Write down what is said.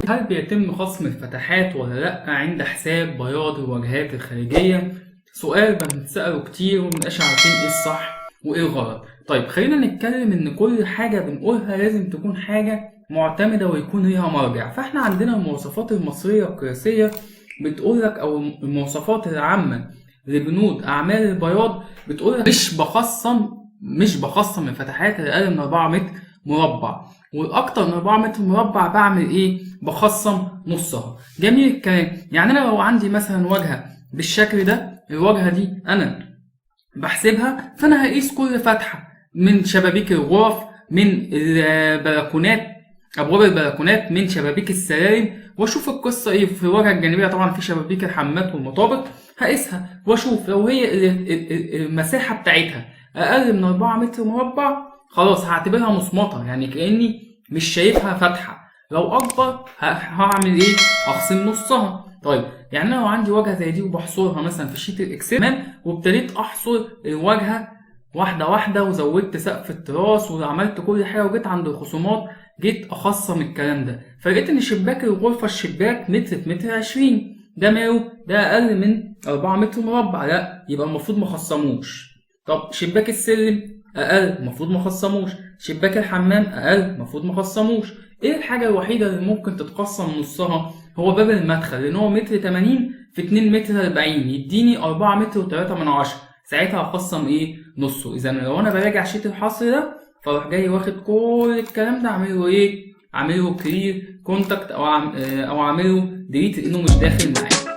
هل بيتم خصم الفتحات ولا لأ عند حساب بياض الواجهات الخارجية؟ سؤال بنتسأله كتير ومنبقاش عارفين ايه الصح وايه الغلط. طيب خلينا نتكلم ان كل حاجة بنقولها لازم تكون حاجة معتمدة ويكون ليها مرجع. فاحنا عندنا المواصفات المصرية القياسية بتقولك، او المواصفات العامة لبنود اعمال البياض بتقولك مش بخصم الفتحات اللي اقل من 4 متر مربع، والاكتر من 4 متر مربع بعمل ايه؟ بخصم نصها. جميل الكلام. يعني انا لو عندي مثلا واجهه بالشكل ده، الواجهه دي انا بحسبها، فانا هقيس كل فتحه من شبابيك الغرف، من البلكونات، ابواب البلكونات، من شبابيك السلالم، واشوف القصه ايه. في الواجهه الجانبيه طبعا في شبابيك الحمامات والمطابق، هقيسها واشوف لو هي المساحه بتاعتها اقل من 4 متر مربع خلاص هعتبرها مصمطه، يعني كاني مش شايفها فتحه. لو اكبر هعمل ايه؟ هخصم نصها. طيب يعني انا لو عندي واجهه زي دي وبحصرها مثلا في شيت الاكسل، وابتديت احصر الواجهه واحده واحده وزودت سقف التراس وعملت كل حاجه وجيت عند الخصومات، جيت اخصم الكلام ده، فلقيت ان شباك الغرفه الشباك متر في متر 20، ده ماله؟ ده اقل من 4 متر مربع، لا يبقى المفروض ما خصموش. طب شباك السلم اقل، المفروض ما خصموش. شباك الحمام اقل، المفروض ما خصموش. ايه الحاجه الوحيده اللي ممكن تتقسم نصها؟ هو باب المدخل، لان هو متر 80 في 2 متر 40 يديني 4 متر و3 من 10، ساعتها هخصم ايه؟ نصه. اذا لو انا براجع شيت الحصر ده، فاروح جاي واخد كل الكلام ده اعمله ايه؟ اعمله كلير كونتاكت او اعمله ديليت لانه مش داخل معايا.